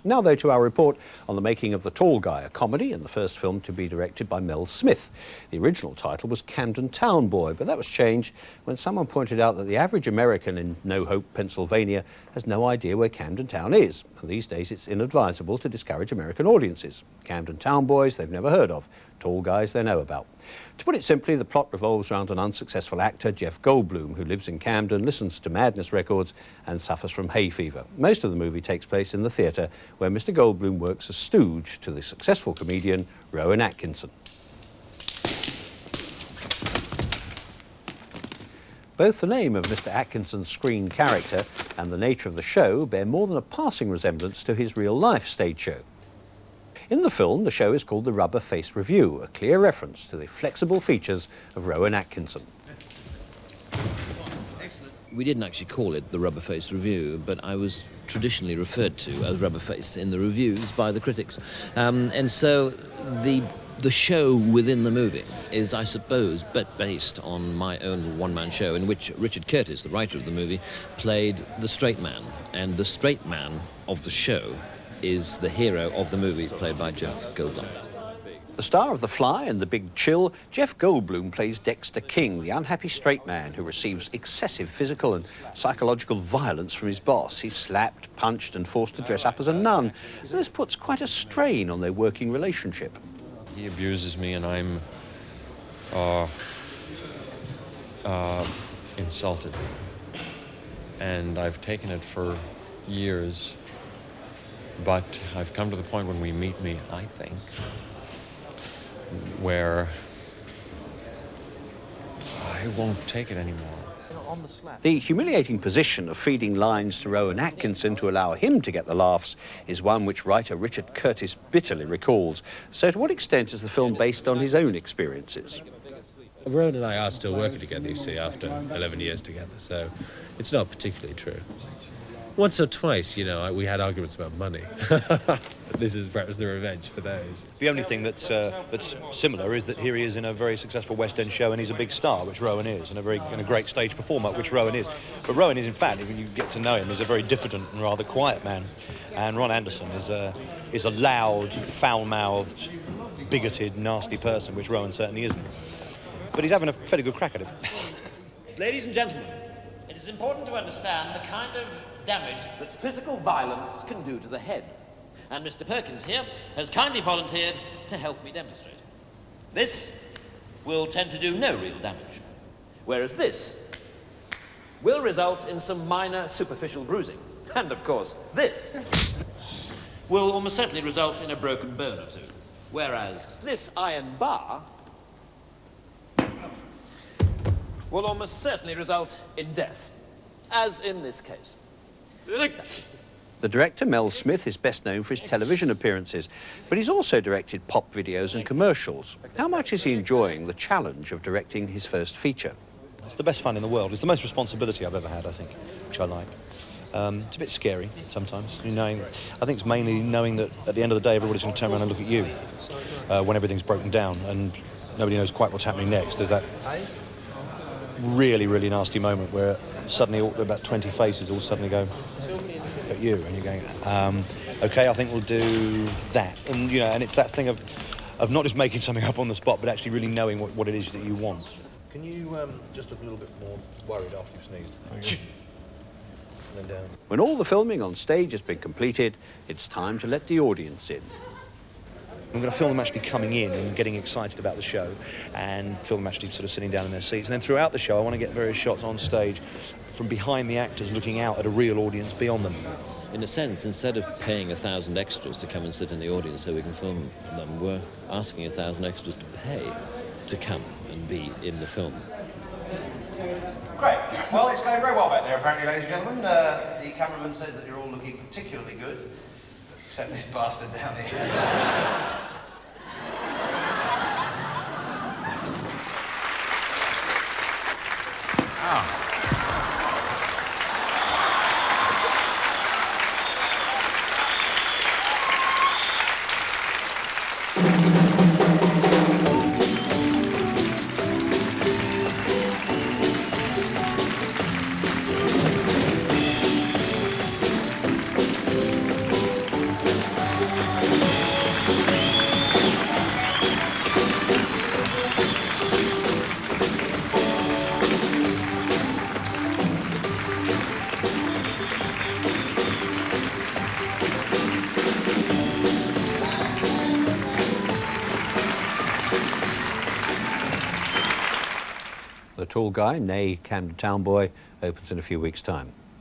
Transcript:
Now, though, to our report on the making of The Tall Guy, a comedy and the first film to be directed by Mel Smith. The original title was Camden Town Boy, but that was changed when someone pointed out that the average American in No Hope, Pennsylvania, has no idea where Camden Town is. And these days it's inadvisable to discourage American audiences. Camden Town Boys they've never heard of, Tall Guys they know about. To put it simply, the plot revolves around an unsuccessful actor, Jeff Goldblum, who lives in Camden, listens to Madness records and suffers from hay fever. Most of the movie takes place in the theatre, where Mr. Goldblum works as stooge to the successful comedian Rowan Atkinson. Both the name of Mr. Atkinson's screen character and the nature of the show bear more than a passing resemblance to his real-life stage show. In the film, the show is called The Rubber Face Review, a clear reference to the flexible features of Rowan Atkinson. We didn't actually call it the Rubber Face Review, but I was traditionally referred to as rubber-faced in the reviews by the critics. And so the show within the movie is, I suppose, but based on my own one-man show in which Richard Curtis, the writer of the movie, played the straight man. And the straight man of the show is the hero of the movie, played by Jeff Goldblum. The star of The Fly and The Big Chill, Jeff Goldblum plays Dexter King, the unhappy straight man who receives excessive physical and psychological violence from his boss. He's slapped, punched and forced to dress up as a nun. And this puts quite a strain on their working relationship. He abuses me and I'm insulted. And I've taken it for years. But I've come to the point when we meet I think, where I won't take it anymore. The humiliating position of feeding lines to Rowan Atkinson to allow him to get the laughs is one which writer Richard Curtis bitterly recalls. So to what extent is the film based on his own experiences? Rowan and I are still working together, you see, after 11 years together, so it's not particularly true. Once or twice, you know, we had arguments about money. This is perhaps the revenge for those. The only thing that's similar is that here he is in a very successful West End show and he's a big star, which Rowan is, and a great stage performer, which Rowan is. But Rowan is, in fact, if you get to know him, is a very diffident and rather quiet man. And Ron Anderson is a loud, foul-mouthed, bigoted, nasty person, which Rowan certainly isn't. But he's having a fairly good crack at it. Ladies and gentlemen, it is important to understand the kind of damage that physical violence can do to the head. And Mr. Perkins here has kindly volunteered to help me demonstrate. This will tend to do no real damage, whereas this will result in some minor superficial bruising. And of course, this will almost certainly result in a broken bone or two, whereas this iron bar will almost certainly result in death, as in this case. The director, Mel Smith, is best known for his television appearances, but he's also directed pop videos and commercials. How much is he enjoying the challenge of directing his first feature? It's the best fun in the world. It's the most responsibility I've ever had, I think, which I like. It's a bit scary sometimes, I think it's mainly knowing that at the end of the day everybody's going to turn around and look at you when everything's broken down and nobody knows quite what's happening next. There's that really, really nasty moment where suddenly about 20 faces all suddenly go at you and you're going, okay, I think we'll do that. And, and it's that thing of not just making something up on the spot, but actually really knowing what it is that you want. Can you just look a little bit more worried after you've sneezed? And then down. When all the filming on stage has been completed, it's time to let the audience in. I'm going to film them actually coming in and getting excited about the show and film them actually sort of sitting down in their seats. And then throughout the show, I want to get various shots on stage from behind the actors looking out at a real audience beyond them. In a sense, instead of paying 1,000 extras to come and sit in the audience so we can film them, we're asking 1,000 extras to pay to come and be in the film. Great. Well, it's going very well back there, apparently, ladies and gentlemen. The cameraman says that you're all looking particularly good, except this bastard down here. Ah. The Tall Guy, nay Camden Town Boy, opens in a few weeks' time.